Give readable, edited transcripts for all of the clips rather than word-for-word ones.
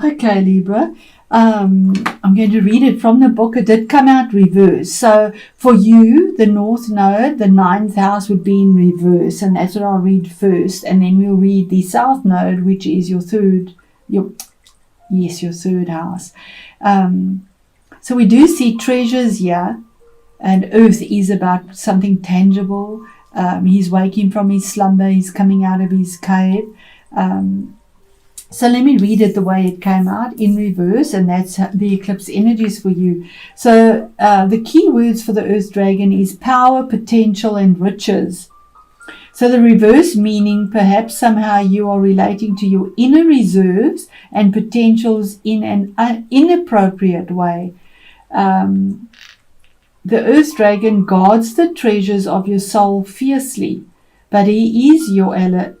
Okay, Libra. I'm going to read it from the book. It did come out reverse. So for you, the North Node, the ninth house would be in reverse, and that's what I'll read first. And then we'll read the South Node, which is your third house. So we do see treasures here, and Earth is about something tangible. He's waking from his slumber. He's coming out of his cave. So let me read it the way it came out in reverse, and that's the eclipse energies for you. So the key words for the Earth Dragon is power, potential, and riches. So the reverse meaning, perhaps somehow you are relating to your inner reserves and potentials in an inappropriate way. The Earth Dragon guards the treasures of your soul fiercely, but he is your ally.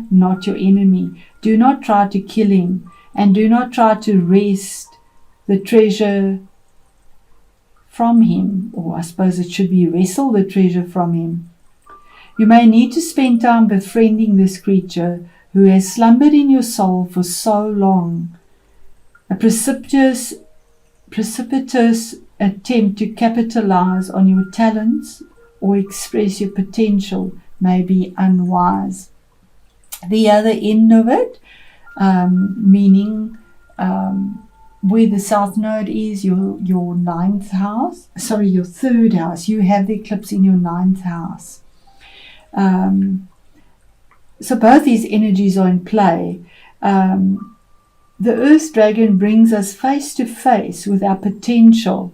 Not your enemy. Do not try to kill him, and do not try to wrest the treasure from him, or I suppose it should be wrestle the treasure from him. You may need to spend time befriending this creature who has slumbered in your soul for so long. A precipitous attempt to capitalize on your talents or express your potential may be unwise. The other end of it, meaning where the South Node is, your third house. You have the eclipse in your ninth house. So both these energies are in play. The Earth Dragon brings us face to face with our potential.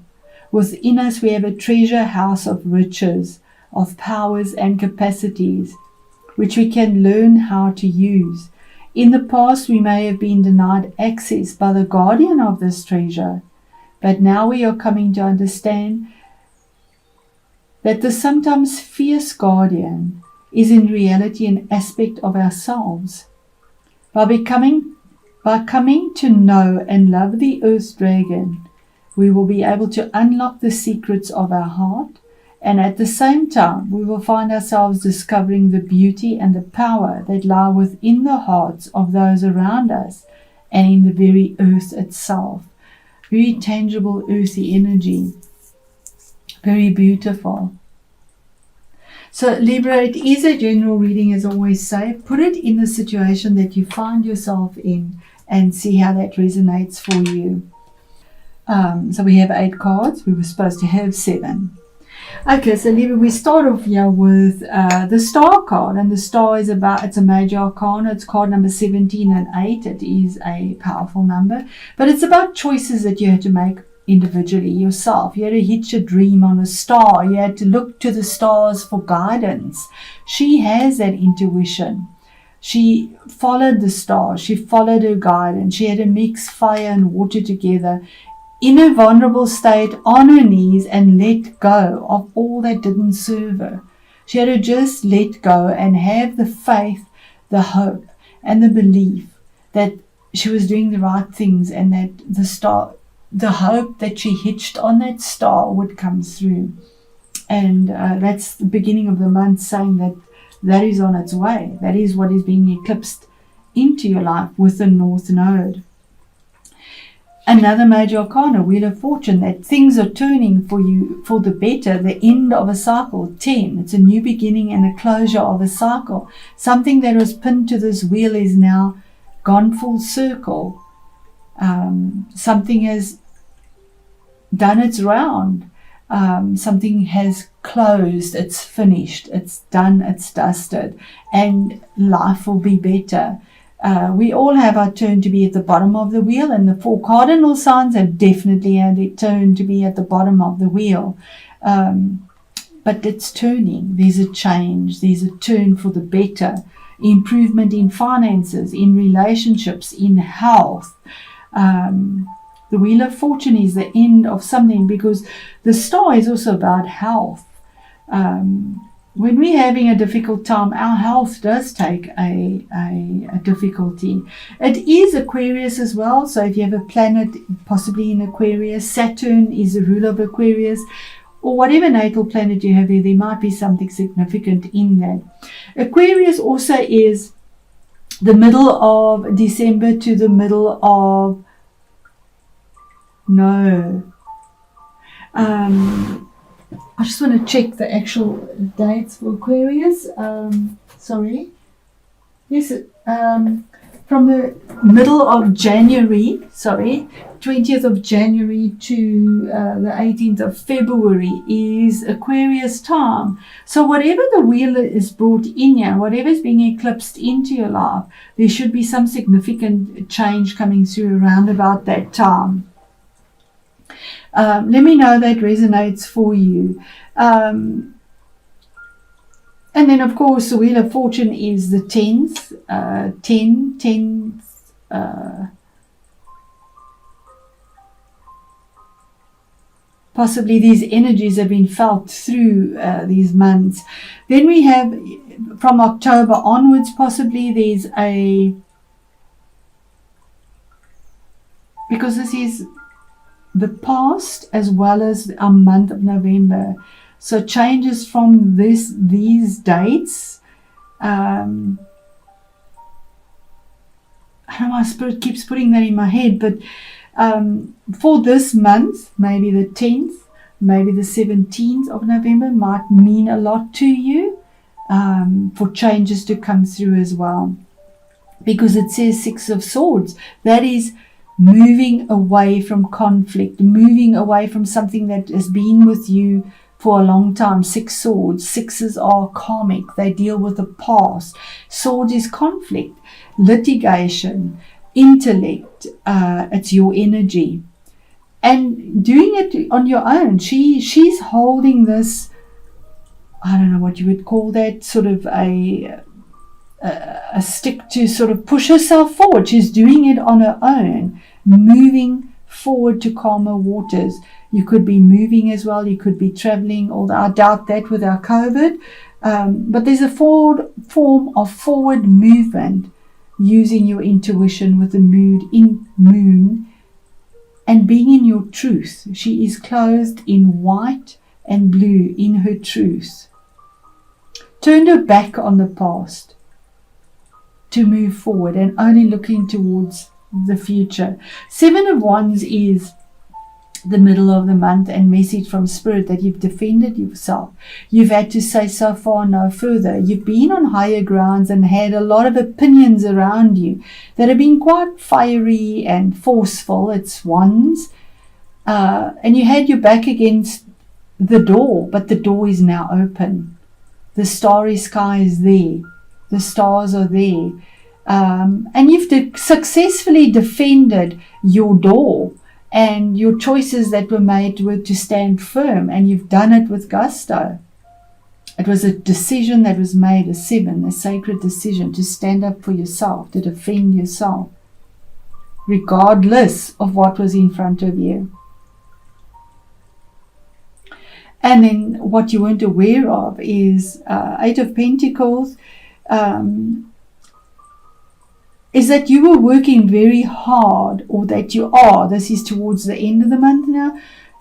Within us we have a treasure house of riches, of powers and capacities, which we can learn how to use. In the past, we may have been denied access by the guardian of this treasure, but now we are coming to understand that the sometimes fierce guardian is in reality an aspect of ourselves. By coming to know and love the Earth Dragon, we will be able to unlock the secrets of our heart, and at the same time, we will find ourselves discovering the beauty and the power that lie within the hearts of those around us and in the very earth itself. Very tangible, earthy energy. Very beautiful. So Libra, it is a general reading, as I always say. Put it in the situation that you find yourself in and see how that resonates for you. So we have 8 cards. We were supposed to have 7. Okay, so Libra, we start off here with the Star card, and the Star is it's a major arcana. It's card number 17 and 8. It is a powerful number, but it's about choices that you had to make individually yourself. You had to hitch a dream on a star. You had to look to the stars for guidance. She has that intuition. She followed the star. She followed her guidance. She had to mix fire and water together in a vulnerable state, on her knees, and let go of all that didn't serve her. She had to just let go and have the faith, the hope, and the belief that she was doing the right things, and that the hope that she hitched on that star would come through. And that's the beginning of the month, saying that is on its way. That is what is being eclipsed into your life with the North Node. Another major arcana, Wheel of Fortune, that things are turning for you for the better, the end of a cycle. 10, it's a new beginning and a closure of a cycle. Something that was pinned to this wheel is now gone full circle. Something has done its round. Something has closed, it's finished, it's done, it's dusted, and life will be better. We all have our turn to be at the bottom of the wheel, and the 4 cardinal signs have definitely had a turn to be at the bottom of the wheel. But it's turning. There's a change. There's a turn for the better. Improvement in finances, in relationships, in health. The Wheel of Fortune is the end of something, because the star is also about health. When we're having a difficult time, our health does take a difficulty. It is Aquarius as well. So if you have a planet possibly in Aquarius, Saturn is the ruler of Aquarius, or whatever natal planet you have there might be something significant in that. Aquarius also is the middle of December to the middle of I just want to check the actual dates for Aquarius. Sorry. Yes, from the middle of January, 20th of January to the 18th of February is Aquarius time. So whatever the wheel is brought in here, whatever is being eclipsed into your life, there should be some significant change coming through around about that time. Let me know that resonates for you. And then, of course, the Wheel of Fortune is the 10th. 10th. Possibly these energies have been felt through these months. Then we have, from October onwards, possibly there's because this is the past as well as a month of November. So changes from these dates. I don't know, my spirit keeps putting that in my head, but for this month, maybe the 10th, maybe the 17th of November might mean a lot to you, for changes to come through as well. Because it says 6 of Swords. That is moving away from conflict, moving away from something that has been with you for a long time. 6 swords. 6s are karmic. They deal with the past. Swords is conflict, litigation, intellect. It's your energy. And doing it on your own. She's holding this, I don't know what you would call that, sort of a stick to sort of push herself forward. She's doing it on her own, moving forward to calmer waters. You could be moving as well. You could be traveling, although I doubt that with our COVID. But there's a form of forward movement using your intuition with the moon and being in your truth. She is clothed in white and blue in her truth. Turned her back on the past to move forward and only looking towards the future. 7 of Wands is the middle of the month and message from Spirit that you've defended yourself. You've had to say so far, no further. You've been on higher grounds and had a lot of opinions around you that have been quite fiery and forceful. It's Wands. And you had your back against the door, but the door is now open. The starry sky is there. The stars are there. And you've successfully defended your door. And your choices that were made were to stand firm, and you've done it with gusto. It was a decision that was made, a 7, a sacred decision to stand up for yourself, to defend yourself, regardless of what was in front of you. And then what you weren't aware of is 8 of Pentacles, is that you were working very hard, or that you are, this is towards the end of the month now,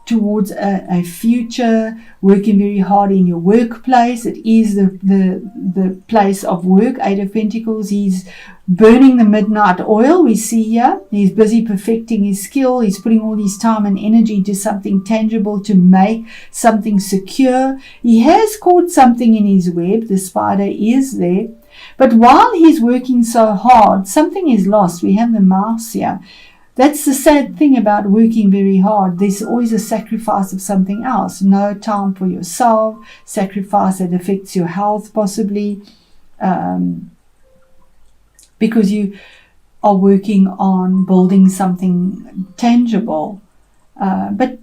towards a future, working very hard in your workplace. It is the place of work. 8 of Pentacles, he's burning the midnight oil, we see here. He's busy perfecting his skill. He's putting all his time and energy into something tangible to make something secure. He has caught something in his web. The spider is there. But while he's working so hard, something is lost. We have the mouse here. That's the sad thing about working very hard. There's always a sacrifice of something else. No time for yourself, sacrifice that affects your health possibly, because you are working on building something tangible. But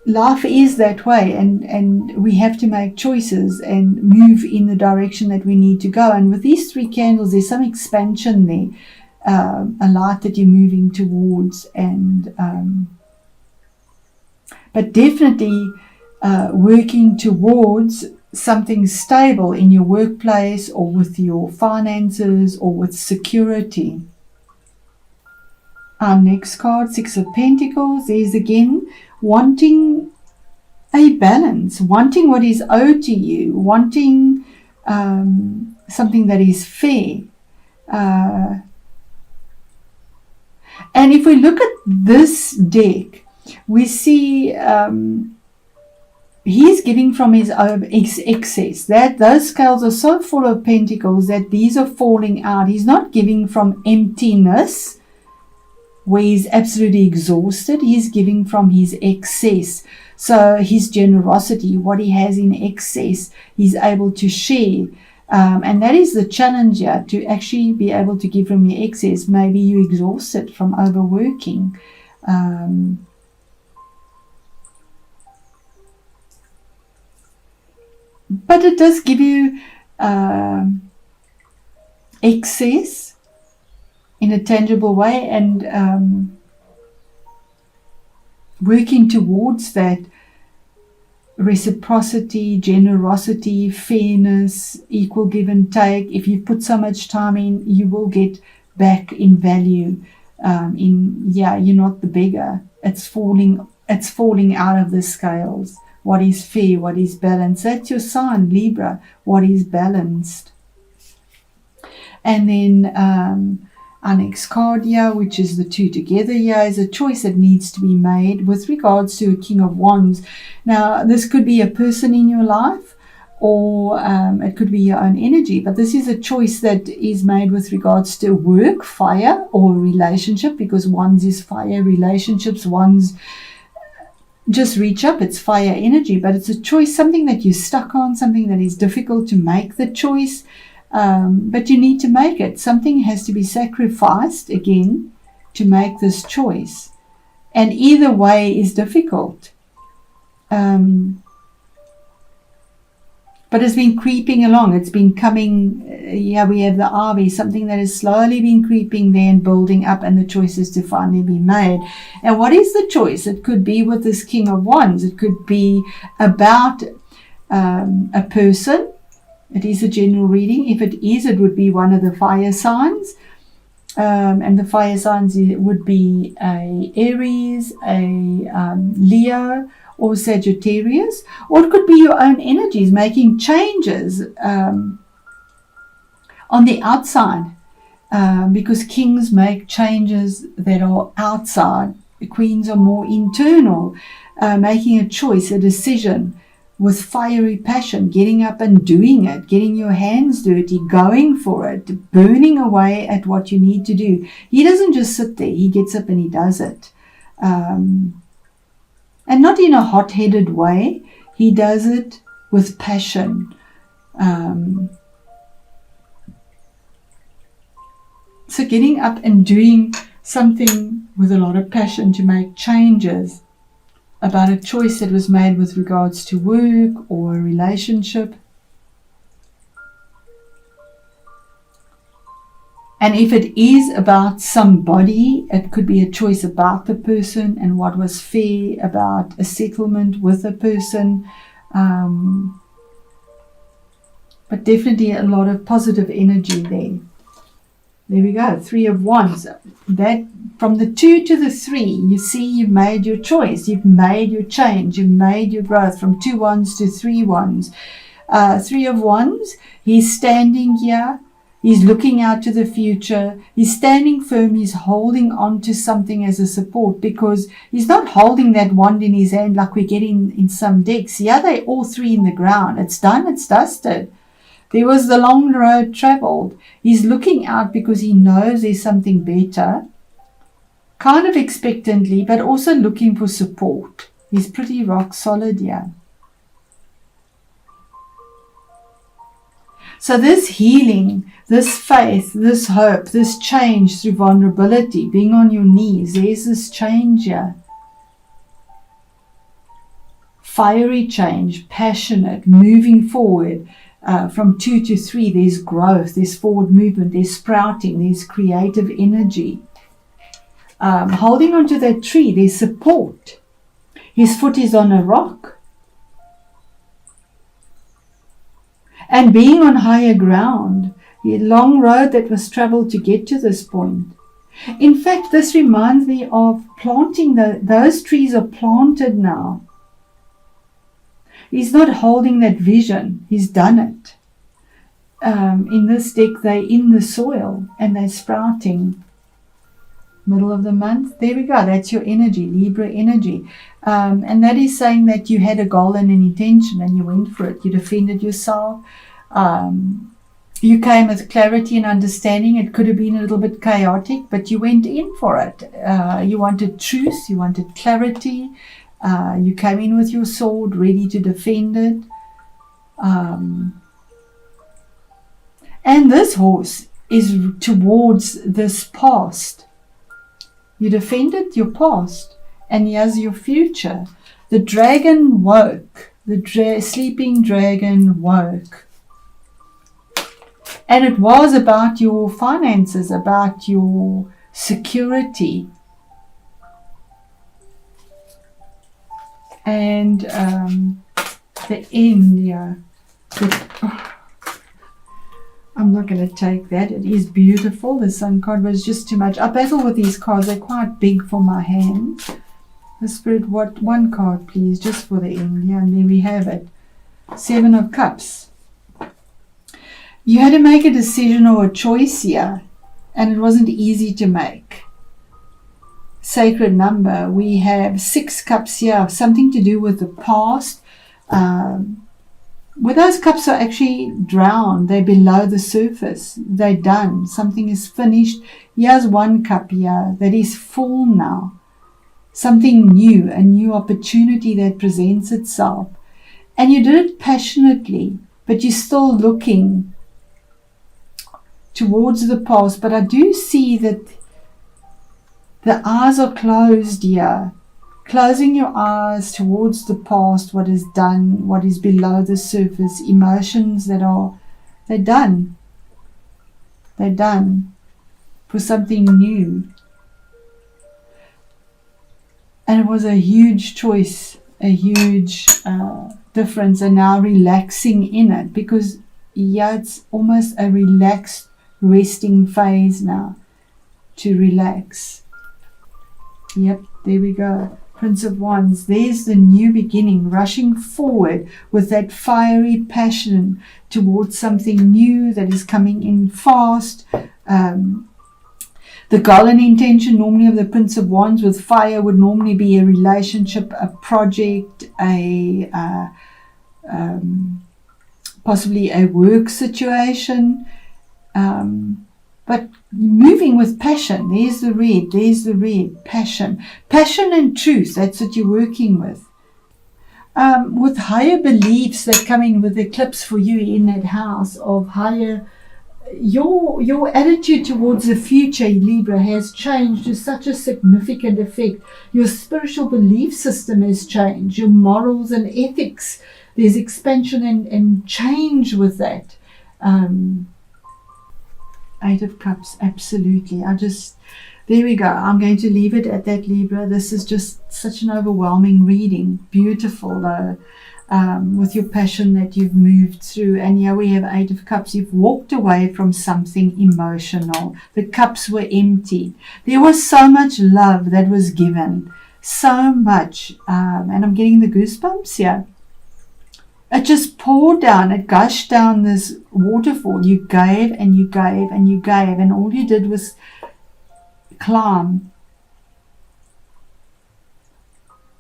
life is that way, and we have to make choices and move in the direction that we need to go. And with these 3 candles, there's some expansion there, a light that you're moving towards, and but definitely working towards something stable in your workplace, or with your finances, or with security. Our next card, 6 of Pentacles, there's again wanting a balance, wanting what is owed to you, wanting something that is fair. And if we look at this deck, we see he's giving from his own excess. That those scales are so full of pentacles that these are falling out. He's not giving from emptiness, where he's absolutely exhausted. He's giving from his excess. So his generosity, what he has in excess, he's able to share. And that is the challenge here, to actually be able to give from your excess. Maybe you're exhausted from overworking. But it does give you excess in a tangible way, and working towards that reciprocity, generosity, fairness, equal give and take. If you put so much time in, you will get back in value. You're not the beggar. It's falling out of the scales. What is fair, what is balanced. That's your sign, Libra. What is balanced. And then our next card here, which is the two together here, is a choice that needs to be made with regards to a King of Wands. Now, this could be a person in your life, or it could be your own energy, but this is a choice that is made with regards to work, fire, or relationship, because Wands is fire, relationships, Wands just reach up, it's fire energy, but it's a choice, something that you're stuck on, something that is difficult to make the choice. But you need to make it. Something has to be sacrificed again to make this choice. And either way is difficult. But it's been creeping along. It's been coming. We have the Ivy, something that has slowly been creeping there and building up, and the choice is to finally be made. And what is the choice? It could be with this King of Wands. It could be about a person. It is a general reading. If it is, it would be one of the fire signs. And the fire signs would be a Aries, a Leo, or Sagittarius. Or it could be your own energies making changes on the outside. Because kings make changes that are outside. The queens are more internal, making a choice, a decision, with fiery passion, getting up and doing it, getting your hands dirty, going for it, burning away at what you need to do. He doesn't just sit there, he gets up and he does it. And not in a hot-headed way, he does it with passion. So getting up and doing something with a lot of passion to make changes about a choice that was made with regards to work or a relationship. And if it is about somebody, it could be a choice about the person and what was fair, about a settlement with a person. But definitely a lot of positive energy there. There we go, 3 of Wands. That from the 2 to the 3, you see you've made your choice, you've made your change, you've made your growth from 2 Wands to 3 Wands. 3 of Wands, he's standing here, he's looking out to the future, he's standing firm, he's holding on to something as a support, because he's not holding that wand in his hand like we get in some decks. Yeah, they're all 3 in the ground. It's done, it's dusted. There was the long road traveled. He's looking out because he knows there's something better, kind of expectantly, but also looking for support. He's pretty rock solid here. So this healing, this faith, this hope, this change through vulnerability, being on your knees, there's this change here. Fiery change, passionate, moving forward. From 2 to 3, there's growth, there's forward movement, there's sprouting, there's creative energy. Holding onto that tree, there's support. His foot is on a rock. And being on higher ground, the long road that was traveled to get to this point. In fact, this reminds me of planting. Those trees are planted now. He's not holding that vision. He's done it. in this deck, they're in the soil and they're sprouting. Middle of the month, there we go, that's your energy, Libra energy. And that is saying that you had a goal and an intention and you went for it. You defended yourself. You came with clarity and understanding. It could have been a little bit chaotic, but you went in for it. You wanted truth, you wanted clarity. You came in with your sword, ready to defend it. And this horse is towards this past. You defended your past, and here's your future. The dragon woke. The sleeping dragon woke. And it was about your finances, about your security. And the end, yeah. I'm not going to take that. It is beautiful. The Sun card was just too much. I battle with these cards. They're quite big for my hand. The Spirit, what? One card, please, just for the end. Yeah, and there we have it. 7 of Cups. You had to make a decision or a choice here, and it wasn't easy to make. Sacred number. We have 6 cups here. Something to do with the past. Where those cups are actually drowned, they're below the surface, they're done, something is finished. Here's 1 cup here that is full now, something new, a new opportunity that presents itself, and you did it passionately, but you're still looking towards the past. But I do see that the eyes are closed here. Closing your eyes towards the past, what is done, what is below the surface, emotions that they're done. They're done for something new. And it was a huge choice, a huge difference, and now relaxing in it, because yeah, it's almost a relaxed, resting phase now, to relax. Yep, there we go. Prince of Wands, there's the new beginning, rushing forward with that fiery passion towards something new that is coming in fast. The goal and intention normally of the Prince of Wands with fire would normally be a relationship, a project, possibly a work situation. But moving with passion, there's the red, passion. Passion and truth, that's what you're working with. With higher beliefs that come in with eclipse for you in that house of higher, your attitude towards the future, Libra, has changed to such a significant effect. Your spiritual belief system has changed, your morals and ethics. There's expansion and change with that. 8 of Cups, absolutely. There we go. I'm going to leave it at that, Libra. This is just such an overwhelming reading. Beautiful, though, with your passion that you've moved through. And here we have 8 of Cups. You've walked away from something emotional. The cups were empty. There was so much love that was given. So much. And I'm getting the goosebumps here. It just poured down, it gushed down this waterfall. You gave and you gave and you gave, and all you did was climb.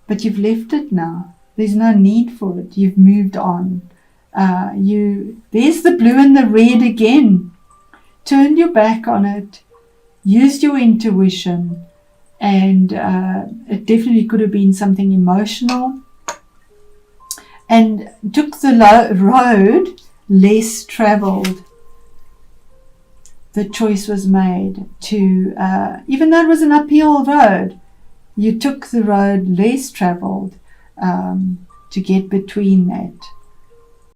But you've left it now. There's no need for it. You've moved on. There's the blue and the red again. Turned your back on it, used your intuition, and it definitely could have been something emotional. And took the road less traveled. The choice was made to, even though it was an uphill road, you took the road less traveled to get between that.